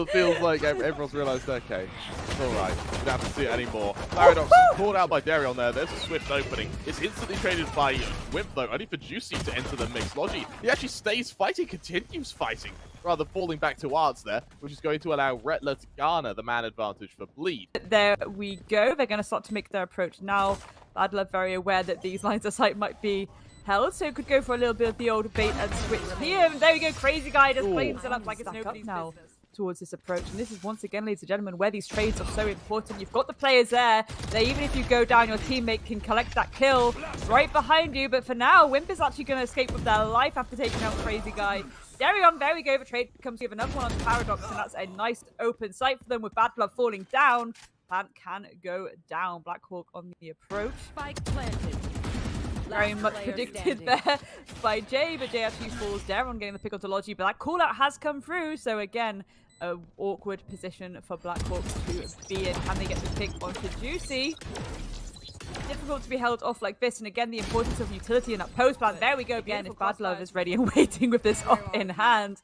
It feels like everyone's realized, okay, it's alright. We don't have to see it anymore. Paradox caught out by Darion there. There's a swift opening. It's instantly traded by Wimp, though, only for Juicy to enter the mix. Logi, he actually stays fighting, continues fighting, rather falling back to Arts there, which is going to allow Rettler to garner the man advantage for Bleed. There we go. They're going to start to make their approach now. Badler very aware that these lines of sight might be held, so could go for a little bit of the old bait and switch here. And there we go. Crazy guy just playing himself up like it's nobody's now towards this approach. And this is once again, ladies and gentlemen, where these trades are so important. You've got the players there that even if you go down, your teammate can collect that kill right behind you. But for now, Wimp is actually going to escape with their life after taking out Crazy Guy. Darion, there we go. The trade comes with another one on Paradox, and that's a nice open sight for them with Bad Blood falling down. Plant can go down. Blackhawk on the approach. Spike planted. Very much predicted there by Jay, but Jay actually falls. Darion getting the pick onto Logi, but that call out has come through. So again, a awkward position for Blackhawks to be in. Can they get the pick onto Juicy? Difficult to be held off like this, and again the importance of utility in that post plan. There we go again. If Bad Love is ready and waiting with this op in hand,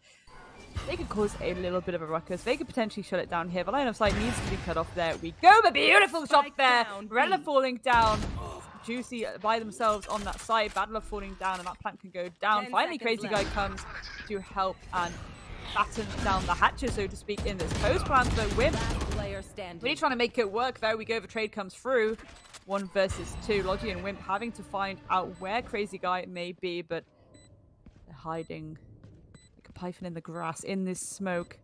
they could cause a little bit of a ruckus. They could potentially shut it down here. The line of sight needs to be cut off. There we go. The beautiful shot there. Rettler falling down. Juicy by themselves on that side. Bad Love falling down, and that plant can go down. Finally, Crazy Guy comes to help and batten down the hatches, so to speak, in this post plan. But Wimp really trying to make it work. There we go. The trade comes through. 1 versus 2. Logi and Wimp having to find out where Crazy Guy may be, but they're hiding like a python in the grass in this smoke.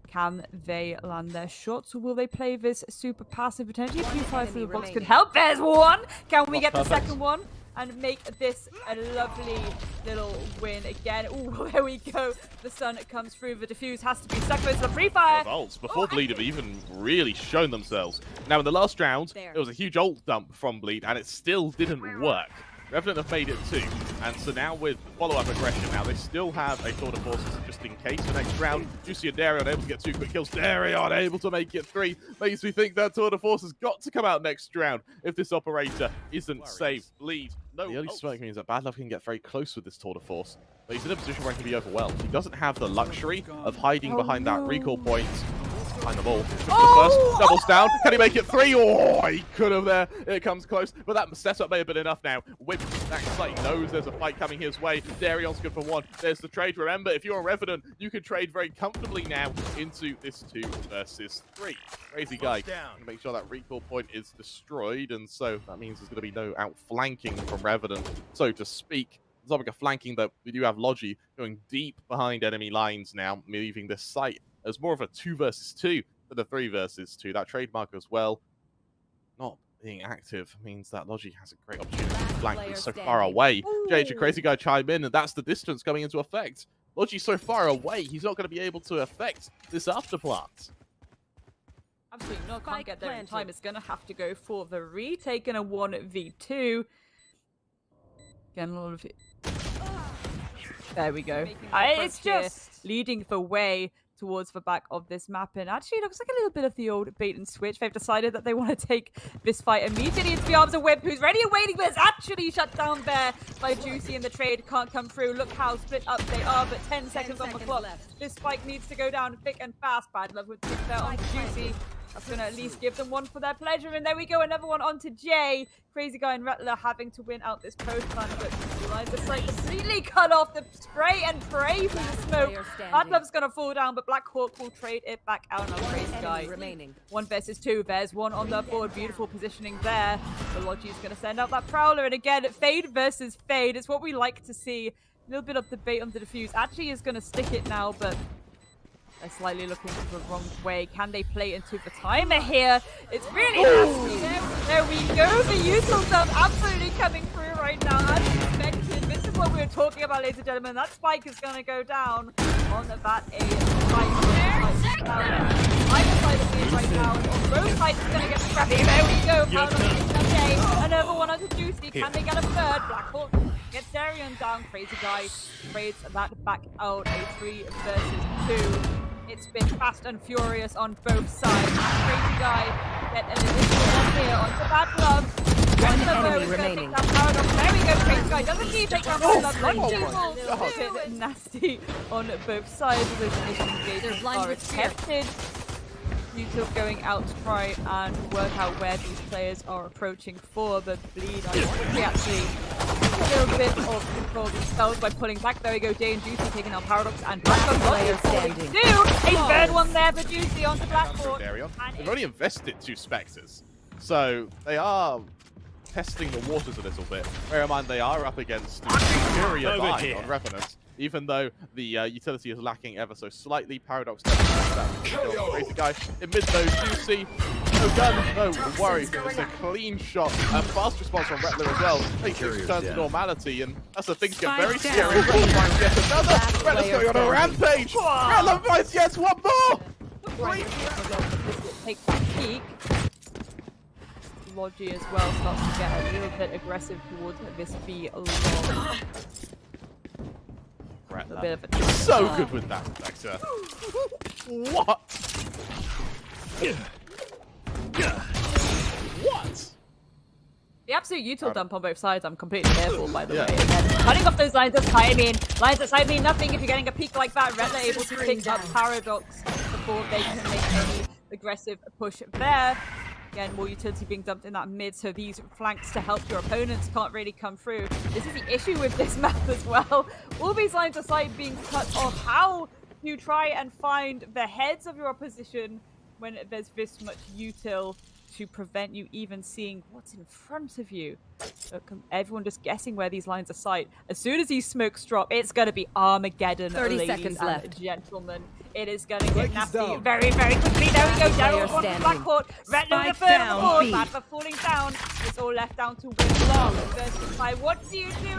Can they land their shots, or will they play this super passive? Potentially a few fires through the box could help. There's one! Can we get the second one and make this a lovely little win again? Oh, there we go. The sun comes through. The defuse has to be stuck. There's the free fire. Ults before Bleed have even really shown themselves. Now, in the last round, it was a huge ult dump from Bleed, and it still didn't work. Revenant have made it too, and so now with follow-up aggression, now they still have a Tour de Force just in case for next round. Juicy and Darion able to get 2 quick kills. Darion able to make it 3. Makes me think that Tour de Force has got to come out next round if this operator isn't saved. Bleed. No, the early smoke means that Bad Love can get very close with this Tour de Force, but he's in a position where he can be overwhelmed. He doesn't have the luxury of hiding behind that recall point. Behind the ball. The first doubles down. Can he make it 3? Oh, he could have there. It comes close, but that setup may have been enough now. Wimp backside knows there's a fight coming his way. Darion's good for 1. There's the trade. Remember, if you're a Revenant, you can trade very comfortably now into this 2 versus 3. Crazy Guy can make sure that recall point is destroyed, and so that means there's going to be no outflanking from Revenant, so to speak. On topic of flanking, though, we do have Logi going deep behind enemy lines now, leaving this site as more of a 2 versus 2 than a 3 versus 2. That trademark as well, not being active, means that Logi has a great opportunity to flank. He's so far away. JJ Crazy Guy chime in, and that's the distance coming into effect. Logi's so far away, he's not going to be able to affect this afterplant. Absolutely not. Can't get there in time. It's going to have to go for the retake in a 1v2. Again, a lot of it. There we go. It's just leading the way towards the back of this map, and actually looks like a little bit of the old bait and switch. They've decided that they want to take this fight immediately into the arms of Wimp, who's ready and waiting, but it's actually shut down there by Juicy, and the trade can't come through. Look how split up they are, but 10 seconds on the clock. This spike needs to go down thick and fast. Bad Love with the pick there on Juicy. That's going to at least give them 1 for their pleasure. And there we go, another one onto Jay. Crazy Guy and Rettler having to win out this post plan, but the sight completely cut off. The spray and pray for the smoke. Bad Love's going to fall down, but Blackhawk will trade it back out on Crazy Guy. 1 versus 2. There's 1 on the board. Beautiful positioning there. The Logi's going to send out that Prowler. And again, Fade versus Fade. It's what we like to see. A little bit of debate on the defuse. Actually is going to stick it now, but they're slightly looking the wrong way. Can they play into the timer here? It's really nasty. There we go. The useful stuff absolutely coming through right now. As expected. This is what we were talking about, ladies and gentlemen. That spike is going to go down on the bat A side of me right now. And on both sides, it's going to get scrappy. There we go. Another one onto Juicy. Can they get a third? Blackhawk gets Darion down. Crazy Guy trades that back out. A 3 versus 2. It's been fast and furious on both sides. Crazy Guy get an additional one here onto Bad Love. enemy remaining. There we go, Crazy Guy doesn't need to take down Paradox. my A little bit nasty on both sides of those initial engagements are attempted. Util going out to try and work out where these players are approaching for the bleed. I think we actually a little bit of control themselves by pulling back. There we go, Jay and Juicy taking out Paradox and player standing. standing. A third one there for Juicy onto Blackboard. They've only invested 2 Spectres, so they are testing the waters a little bit. Bear in mind they are up against superior bind on Revenant. Even though the utility is lacking ever so slightly, Paradox definitely Crazy Guy in mid though, Juicy. No gun, no worry. It's a clean shot. A fast response from Rettler as well. Takes his return to normality, and that's the things get very scary. Rettler gets another. Rettler's going on a rampage. Rettler finds yet one more. Take that peek. Logi as well starts to get a little bit aggressive towards this B long. A bit of a so good with that Vector. What? What? The absolute util dump on both sides, I'm completely here for, by the way. Again, cutting off those lines of timing. Lines of sight mean nothing if you're getting a peak like that. Rettler able to pick up Paradox before they can make any aggressive push there. Again, more utility being dumped in that mid, so these flanks to help your opponents can't really come through. This is the issue with this map as well. All these lines of sight being cut off. How do you try and find the heads of your opposition when there's this much util to prevent you even seeing what's in front of you? Everyone just guessing where these lines of sight. As soon as these smokes drop, it's going to be Armageddon, 30 seconds left. Gentlemen. It is going to get nasty very, very quickly. There we go. Daryl on Blackboard. Rettler with the third board. Bad for falling down. It's all left down to win long versus 5. What do you do?